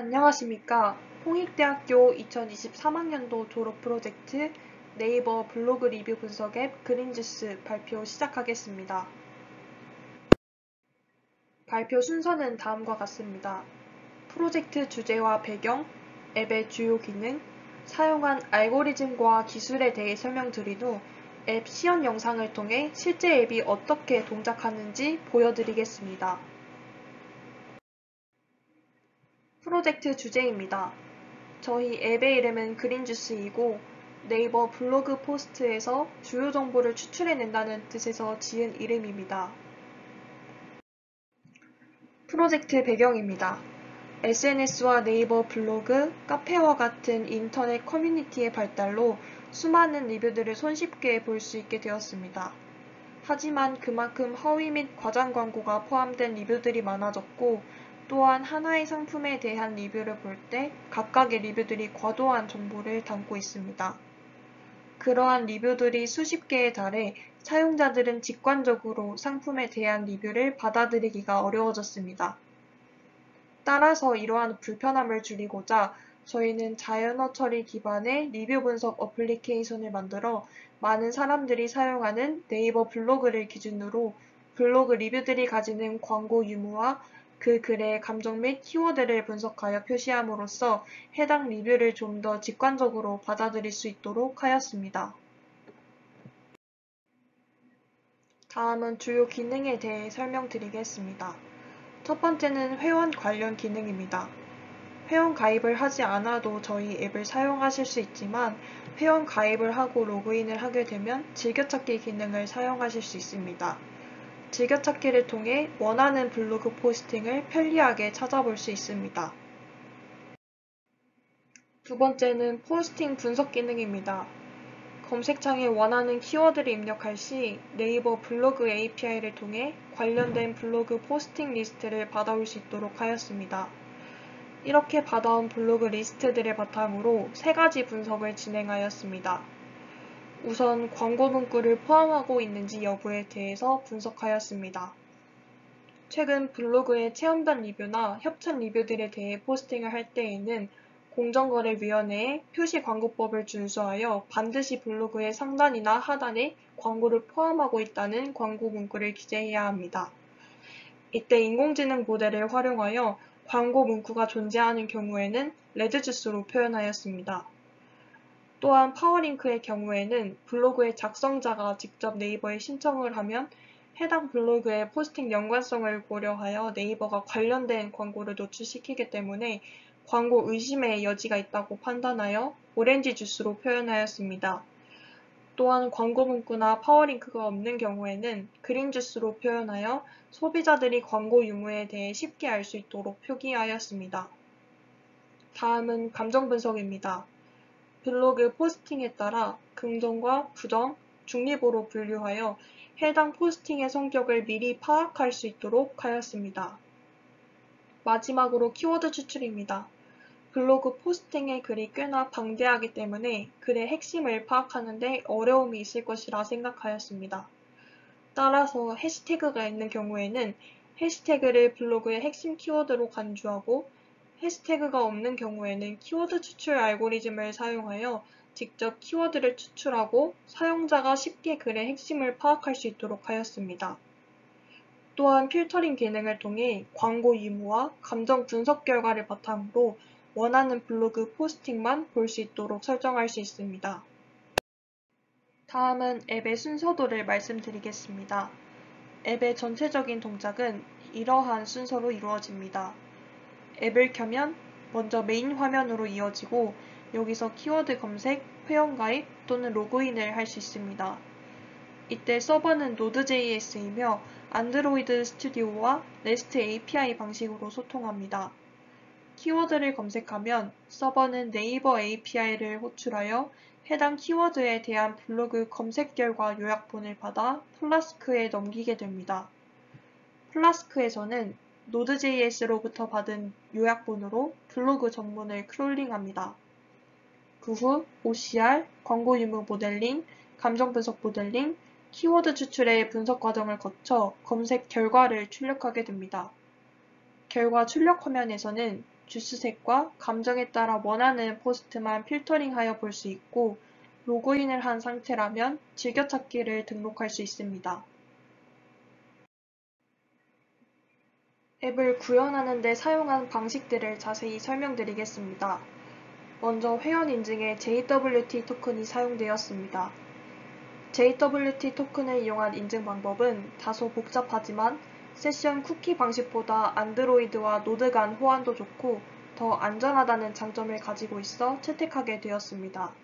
안녕하십니까. 홍익대학교 2023학년도 졸업 프로젝트 네이버 블로그 리뷰 분석 앱 그린주스 발표 시작하겠습니다. 발표 순서는 다음과 같습니다. 프로젝트 주제와 배경, 앱의 주요 기능, 사용한 알고리즘과 기술에 대해 설명드린 후 앱 시연 영상을 통해 실제 앱이 어떻게 동작하는지 보여드리겠습니다. 프로젝트 주제입니다. 저희 앱의 이름은 그린주스이고 네이버 블로그 포스트에서 주요 정보를 추출해낸다는 뜻에서 지은 이름입니다. 프로젝트 배경입니다. SNS와 네이버 블로그, 카페와 같은 인터넷 커뮤니티의 발달로 수많은 리뷰들을 손쉽게 볼 수 있게 되었습니다. 하지만 그만큼 허위 및 과장 광고가 포함된 리뷰들이 많아졌고, 또한 하나의 상품에 대한 리뷰를 볼 때 각각의 리뷰들이 과도한 정보를 담고 있습니다. 그러한 리뷰들이 수십 개에 달해 사용자들은 직관적으로 상품에 대한 리뷰를 받아들이기가 어려워졌습니다. 따라서 이러한 불편함을 줄이고자 저희는 자연어 처리 기반의 리뷰 분석 어플리케이션을 만들어 많은 사람들이 사용하는 네이버 블로그를 기준으로 블로그 리뷰들이 가지는 광고 유무와 그 글의 감정 및 키워드를 분석하여 표시함으로써 해당 리뷰를 좀 더 직관적으로 받아들일 수 있도록 하였습니다. 다음은 주요 기능에 대해 설명드리겠습니다. 첫 번째는 회원 관련 기능입니다. 회원 가입을 하지 않아도 저희 앱을 사용하실 수 있지만 회원 가입을 하고 로그인을 하게 되면 즐겨찾기 기능을 사용하실 수 있습니다. 즐겨찾기를 통해 원하는 블로그 포스팅을 편리하게 찾아볼 수 있습니다. 두 번째는 포스팅 분석 기능입니다. 검색창에 원하는 키워드를 입력할 시 네이버 블로그 API를 통해 관련된 블로그 포스팅 리스트를 받아올 수 있도록 하였습니다. 이렇게 받아온 블로그 리스트들을 바탕으로 세 가지 분석을 진행하였습니다. 우선 광고 문구를 포함하고 있는지 여부에 대해서 분석하였습니다. 최근 블로그의 체험단 리뷰나 협찬 리뷰들에 대해 포스팅을 할 때에는 공정거래위원회의 표시광고법을 준수하여 반드시 블로그의 상단이나 하단에 광고를 포함하고 있다는 광고 문구를 기재해야 합니다. 이때 인공지능 모델을 활용하여 광고 문구가 존재하는 경우에는 레드주스로 표현하였습니다. 또한 파워링크의 경우에는 블로그의 작성자가 직접 네이버에 신청을 하면 해당 블로그의 포스팅 연관성을 고려하여 네이버가 관련된 광고를 노출시키기 때문에 광고 의심의 여지가 있다고 판단하여 오렌지 주스로 표현하였습니다. 또한 광고 문구나 파워링크가 없는 경우에는 그린 주스로 표현하여 소비자들이 광고 유무에 대해 쉽게 알 수 있도록 표기하였습니다. 다음은 감정 분석입니다. 블로그 포스팅에 따라 긍정과 부정, 중립으로 분류하여 해당 포스팅의 성격을 미리 파악할 수 있도록 하였습니다. 마지막으로 키워드 추출입니다. 블로그 포스팅의 글이 꽤나 방대하기 때문에 글의 핵심을 파악하는 데 어려움이 있을 것이라 생각하였습니다. 따라서 해시태그가 있는 경우에는 해시태그를 블로그의 핵심 키워드로 간주하고 해시태그가 없는 경우에는 키워드 추출 알고리즘을 사용하여 직접 키워드를 추출하고 사용자가 쉽게 글의 핵심을 파악할 수 있도록 하였습니다. 또한 필터링 기능을 통해 광고 유무와 감정 분석 결과를 바탕으로 원하는 블로그 포스팅만 볼 수 있도록 설정할 수 있습니다. 다음은 앱의 순서도를 말씀드리겠습니다. 앱의 전체적인 동작은 이러한 순서로 이루어집니다. 앱을 켜면 먼저 메인 화면으로 이어지고 여기서 키워드 검색, 회원가입 또는 로그인을 할 수 있습니다. 이때 서버는 노드.js이며 안드로이드 스튜디오와 REST API 방식으로 소통합니다. 키워드를 검색하면 서버는 네이버 API를 호출하여 해당 키워드에 대한 블로그 검색 결과 요약본을 받아 플라스크에 넘기게 됩니다. 플라스크에서는 노드.js로부터 받은 요약본으로 블로그 전문을 크롤링합니다. 그 후 OCR, 광고 유무 모델링, 감정 분석 모델링, 키워드 추출의 분석 과정을 거쳐 검색 결과를 출력하게 됩니다. 결과 출력 화면에서는 주스색과 감정에 따라 원하는 포스트만 필터링하여 볼 수 있고, 로그인을 한 상태라면 즐겨찾기를 등록할 수 있습니다. 앱을 구현하는 데 사용한 방식들을 자세히 설명드리겠습니다. 먼저 회원 인증에 JWT 토큰이 사용되었습니다. JWT 토큰을 이용한 인증 방법은 다소 복잡하지만 세션 쿠키 방식보다 안드로이드와 노드 간 호환도 좋고 더 안전하다는 장점을 가지고 있어 채택하게 되었습니다.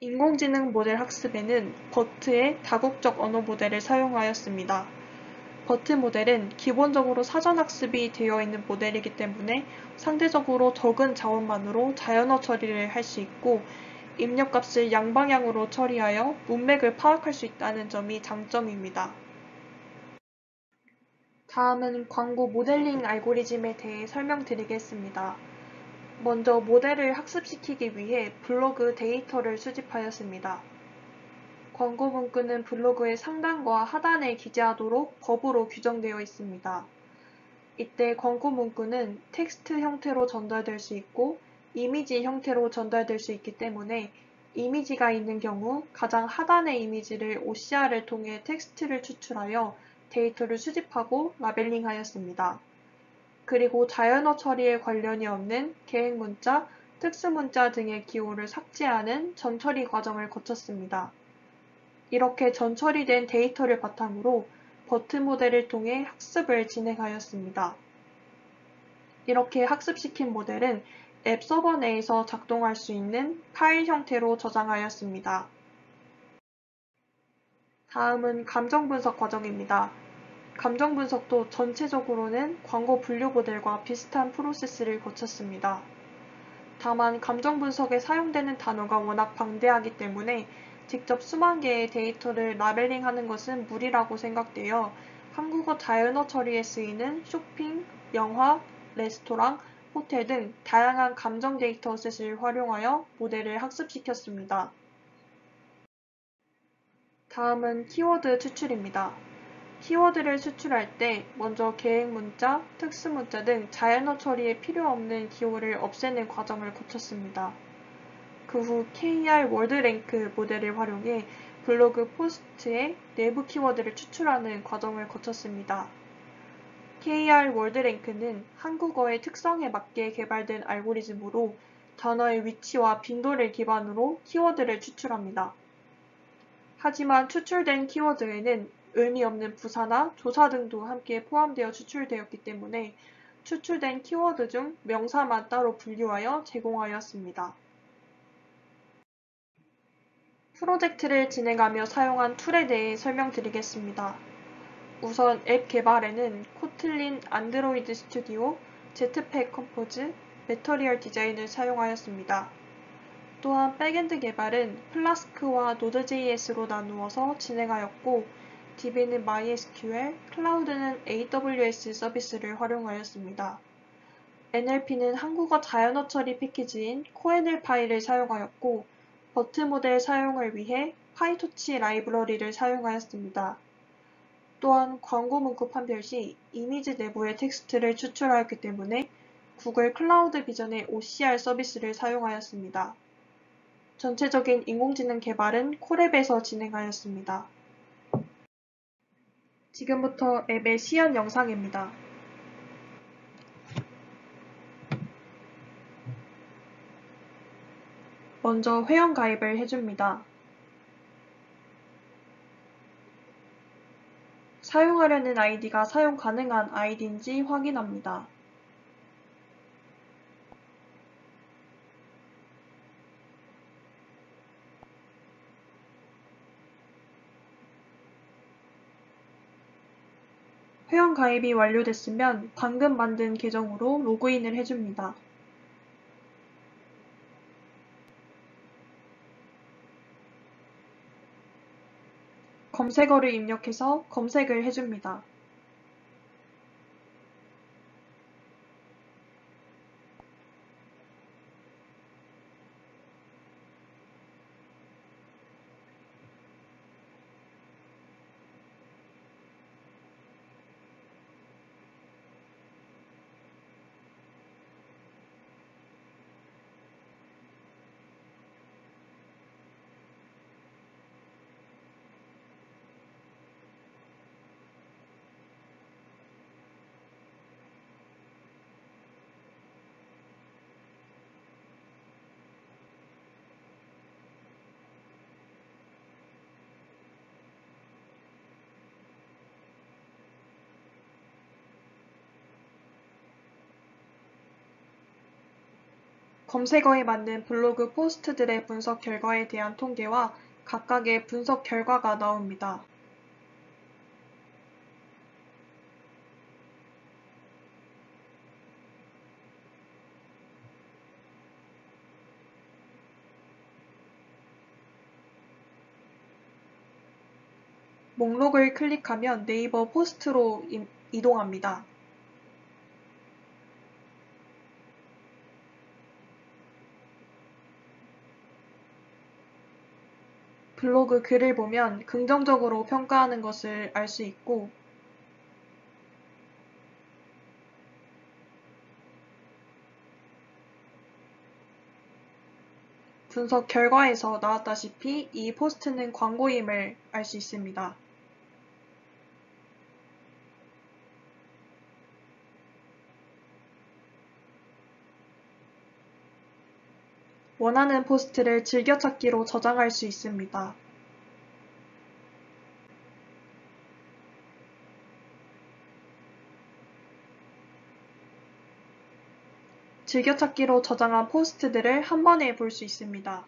인공지능 모델 학습에는 버트의 다국적 언어 모델을 사용하였습니다. 버트 모델은 기본적으로 사전 학습이 되어 있는 모델이기 때문에 상대적으로 적은 자원만으로 자연어 처리를 할 수 있고 입력값을 양방향으로 처리하여 문맥을 파악할 수 있다는 점이 장점입니다. 다음은 광고 모델링 알고리즘에 대해 설명드리겠습니다. 먼저 모델을 학습시키기 위해 블로그 데이터를 수집하였습니다. 광고 문구는 블로그의 상단과 하단에 기재하도록 법으로 규정되어 있습니다. 이때 광고 문구는 텍스트 형태로 전달될 수 있고 이미지 형태로 전달될 수 있기 때문에 이미지가 있는 경우 가장 하단의 이미지를 OCR을 통해 텍스트를 추출하여 데이터를 수집하고 라벨링하였습니다. 그리고 자연어 처리에 관련이 없는 계획문자, 특수문자 등의 기호를 삭제하는 전처리 과정을 거쳤습니다. 이렇게 전처리된 데이터를 바탕으로 버트 모델을 통해 학습을 진행하였습니다. 이렇게 학습시킨 모델은 앱 서버 내에서 작동할 수 있는 파일 형태로 저장하였습니다. 다음은 감정 분석 과정입니다. 감정 분석도 전체적으로는 광고 분류 모델과 비슷한 프로세스를 거쳤습니다. 다만 감정 분석에 사용되는 단어가 워낙 방대하기 때문에 직접 수만 개의 데이터를 라벨링하는 것은 무리라고 생각되어 한국어 자연어 처리에 쓰이는 쇼핑, 영화, 레스토랑, 호텔 등 다양한 감정 데이터셋을 활용하여 모델을 학습시켰습니다. 다음은 키워드 추출입니다. 키워드를 추출할 때 먼저 계획문자, 특수문자 등 자연어 처리에 필요 없는 기호를 없애는 과정을 거쳤습니다. 그 후 KR 월드랭크 모델을 활용해 블로그 포스트의 내부 키워드를 추출하는 과정을 거쳤습니다. KR 월드랭크는 한국어의 특성에 맞게 개발된 알고리즘으로 단어의 위치와 빈도를 기반으로 키워드를 추출합니다. 하지만 추출된 키워드에는 의미 없는 부사나 조사 등도 함께 포함되어 추출되었기 때문에 추출된 키워드 중 명사만 따로 분류하여 제공하였습니다. 프로젝트를 진행하며 사용한 툴에 대해 설명드리겠습니다. 우선 앱 개발에는 코틀린 안드로이드 스튜디오, 제트팩 컴포즈, 매터리얼 디자인을 사용하였습니다. 또한 백엔드 개발은 플라스크와 노드.js로 나누어서 진행하였고 DB는 MySQL, 클라우드는 AWS 서비스를 활용하였습니다. NLP는 한국어 자연어 처리 패키지인 코엔엘 파일을 사용하였고 버트 모델 사용을 위해 파이토치 라이브러리를 사용하였습니다. 또한 광고 문구 판별 시 이미지 내부의 텍스트를 추출하였기 때문에 구글 클라우드 비전의 OCR 서비스를 사용하였습니다. 전체적인 인공지능 개발은 콜앱에서 진행하였습니다. 지금부터 앱의 시연 영상입니다. 먼저 회원 가입을 해줍니다. 사용하려는 아이디가 사용 가능한 아이디인지 확인합니다. 회원 가입이 완료됐으면 방금 만든 계정으로 로그인을 해줍니다. 검색어를 입력해서 검색을 해줍니다. 검색어에 맞는 블로그 포스트들의 분석 결과에 대한 통계와 각각의 분석 결과가 나옵니다. 목록을 클릭하면 네이버 포스트로 이동합니다. 블로그 글을 보면 긍정적으로 평가하는 것을 알 수 있고, 분석 결과에서 나왔다시피 이 포스트는 광고임을 알 수 있습니다. 원하는 포스트를 즐겨찾기로 저장할 수 있습니다. 즐겨찾기로 저장한 포스트들을 한 번에 볼 수 있습니다.